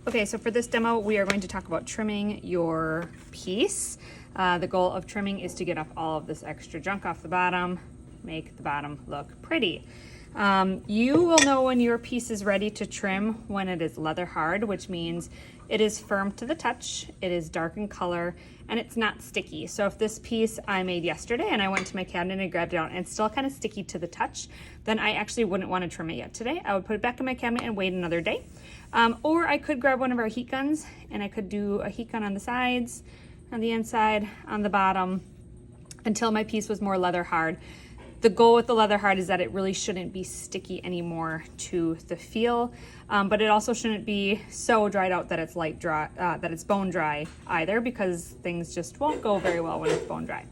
Okay, so for this demo, we are going to talk about trimming your piece. The goal of trimming is to get off all of this extra junk off the bottom, make the bottom look pretty. You will know when your piece is ready to trim when it is leather hard, which means it is firm to the touch, it is dark in color, and it's not sticky. So if this piece I made yesterday and I went to my cabinet and grabbed it out and it's still kind of sticky to the touch, then I actually wouldn't want to trim it yet today. I would put it back in my cabinet and wait another day. Or I could grab one of our heat guns and I could do a heat gun on the sides, on the inside, on the bottom, until my piece was more leather hard. The goal with the leather hard is that it really shouldn't be sticky anymore to the feel, but it also shouldn't be so dried out that it's that it's bone dry either, because things just won't go very well when it's bone dry.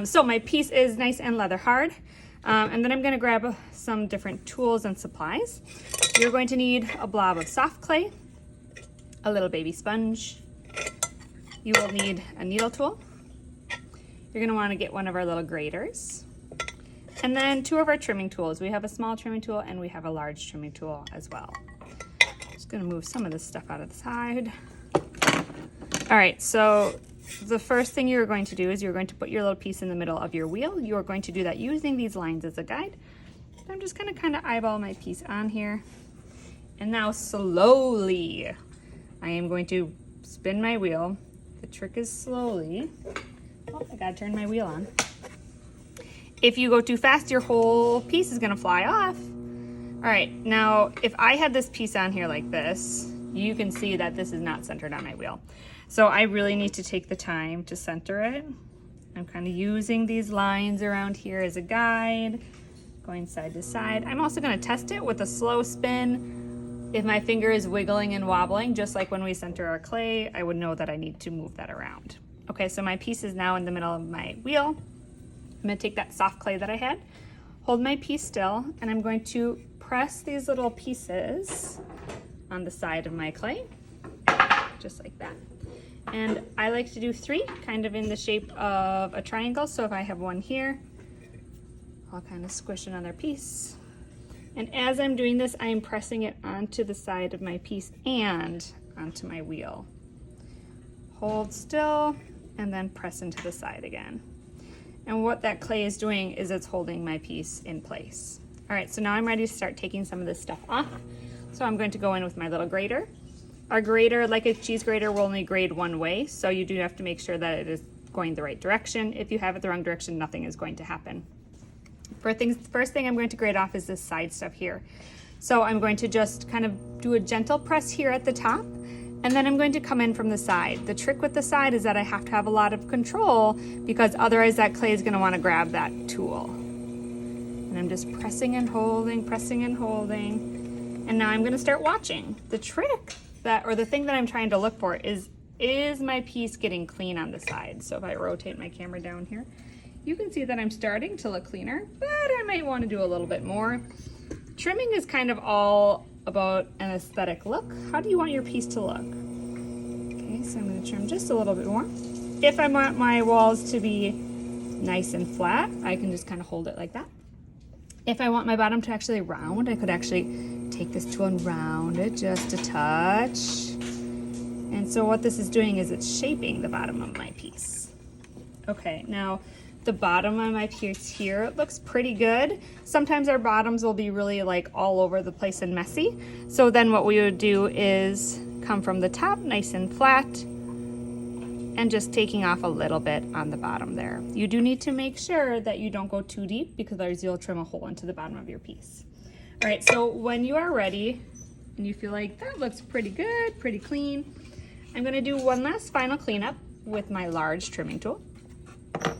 So my piece is nice and leather hard, and then I'm going to grab some different tools and supplies. You're going to need a blob of soft clay, a little baby sponge. You will need a needle tool. You're going to want to get one of our little graters. And then two of our trimming tools. We have a small trimming tool and we have a large trimming tool as well. Just gonna move some of this stuff out of the side. All right, so the first thing you're going to do is you're going to put your little piece in the middle of your wheel. You're going to do that using these lines as a guide. I'm just gonna kind of eyeball my piece on here. And now slowly, I am going to spin my wheel. The trick is slowly. Oh, I gotta turn my wheel on. If you go too fast, your whole piece is gonna fly off. All right, now if I had this piece on here like this, you can see that this is not centered on my wheel. So I really need to take the time to center it. I'm kind of using these lines around here as a guide, going side to side. I'm also gonna test it with a slow spin. If my finger is wiggling and wobbling, just like when we center our clay, I would know that I need to move that around. Okay, so my piece is now in the middle of my wheel. I'm gonna take that soft clay that I had, hold my piece still, and I'm going to press these little pieces on the side of my clay, just like that. And I like to do 3, kind of in the shape of a triangle. So if I have one here, I'll kind of squish another piece. And as I'm doing this, I'm pressing it onto the side of my piece and onto my wheel. Hold still, and then press into the side again. And what that clay is doing is it's holding my piece in place. All right, so now I'm ready to start taking some of this stuff off. So I'm going to go in with my little grater. Our grater, like a cheese grater, will only grade one way, so you do have to make sure that it is going the right direction. If you have it the wrong direction, nothing is going to happen. First thing I'm going to grade off is this side stuff here. So I'm going to just kind of do a gentle press here at the top, and then I'm going to come in from the side. The trick with the side is that I have to have a lot of control, because otherwise that clay is going to want to grab that tool. And I'm just pressing and holding, pressing and holding. And now I'm going to start watching. The trick or the thing that I'm trying to look for is my piece getting clean on the side? So if I rotate my camera down here, you can see that I'm starting to look cleaner, but I might want to do a little bit more. Trimming is kind of all about an aesthetic look. How do you want your piece to look? Okay, so I'm going to trim just a little bit more. If I want my walls to be nice and flat, I can just kind of hold it like that. If I want my bottom to actually round, I could actually take this tool and round it just a touch. And so what this is doing is it's shaping the bottom of my piece. Okay, now the bottom of my piece here looks pretty good. Sometimes our bottoms will be really like all over the place and messy. So then what we would do is come from the top nice and flat and just taking off a little bit on the bottom there. You do need to make sure that you don't go too deep, because otherwise you'll trim a hole into the bottom of your piece. All right, so when you are ready and you feel like that looks pretty good, pretty clean, I'm gonna do one last final cleanup with my large trimming tool. So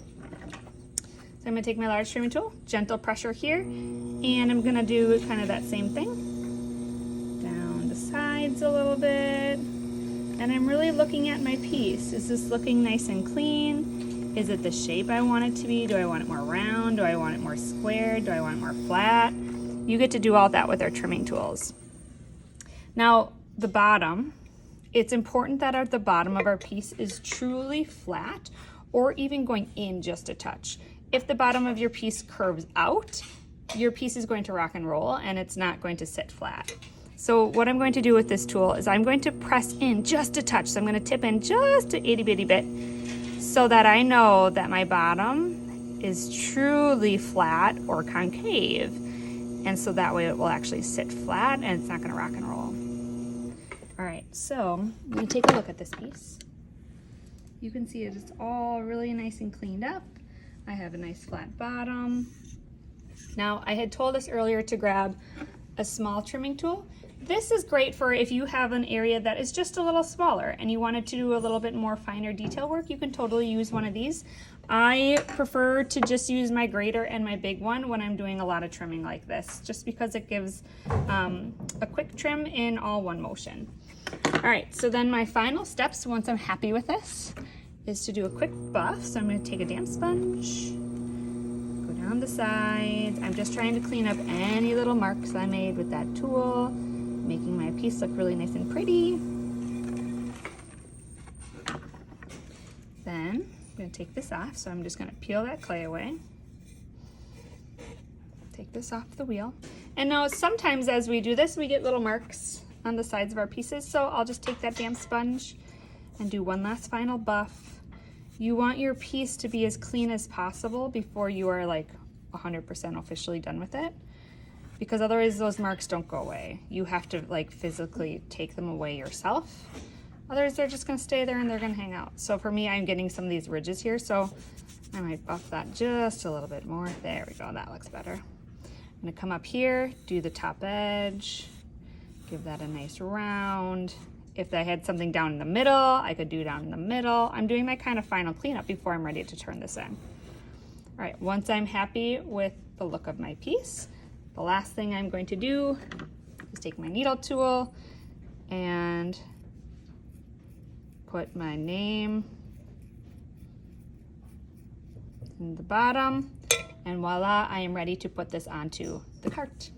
I'm gonna take my large trimming tool, gentle pressure here, and I'm gonna do kind of that same thing. Down the sides a little bit. And I'm really looking at my piece. Is this looking nice and clean? Is it the shape I want it to be? Do I want it more round? Do I want it more square? Do I want it more flat? You get to do all that with our trimming tools. Now, the bottom, it's important that at the bottom of our piece is truly flat, or even going in just a touch. If the bottom of your piece curves out, your piece is going to rock and roll and it's not going to sit flat. So what I'm going to do with this tool is I'm going to press in just a touch. So I'm going to tip in just a itty bitty bit so that I know that my bottom is truly flat or concave. And so that way it will actually sit flat and it's not going to rock and roll. All right, so I'm going to take a look at this piece. You can see it's all really nice and cleaned up. I have a nice flat bottom. Now, I had told us earlier to grab a small trimming tool. This is great for if you have an area that is just a little smaller and you wanted to do a little bit more finer detail work, you can totally use one of these. I prefer to just use my grater and my big one when I'm doing a lot of trimming like this, just because it gives a quick trim in all one motion. All right, so then my final steps, once I'm happy with this, is to do a quick buff. So I'm going to take a damp sponge, go down the sides. I'm just trying to clean up any little marks I made with that tool, making my piece look really nice and pretty. Then I'm going to take this off. So I'm just going to peel that clay away. Take this off the wheel. And now sometimes as we do this, we get little marks on the sides of our pieces. So I'll just take that damp sponge and do one last final buff. You want your piece to be as clean as possible before you are like 100% officially done with it, because otherwise those marks don't go away. You have to like physically take them away yourself. Otherwise they're just gonna stay there and they're gonna hang out. So for me, I'm getting some of these ridges here, so I might buff that just a little bit more. There we go, that looks better. I'm gonna come up here, do the top edge, give that a nice round. If I had something down in the middle, I could do down in the middle. I'm doing my kind of final cleanup before I'm ready to turn this in. All right, once I'm happy with the look of my piece, the last thing I'm going to do is take my needle tool and put my name in the bottom, and voila, I am ready to put this onto the cart.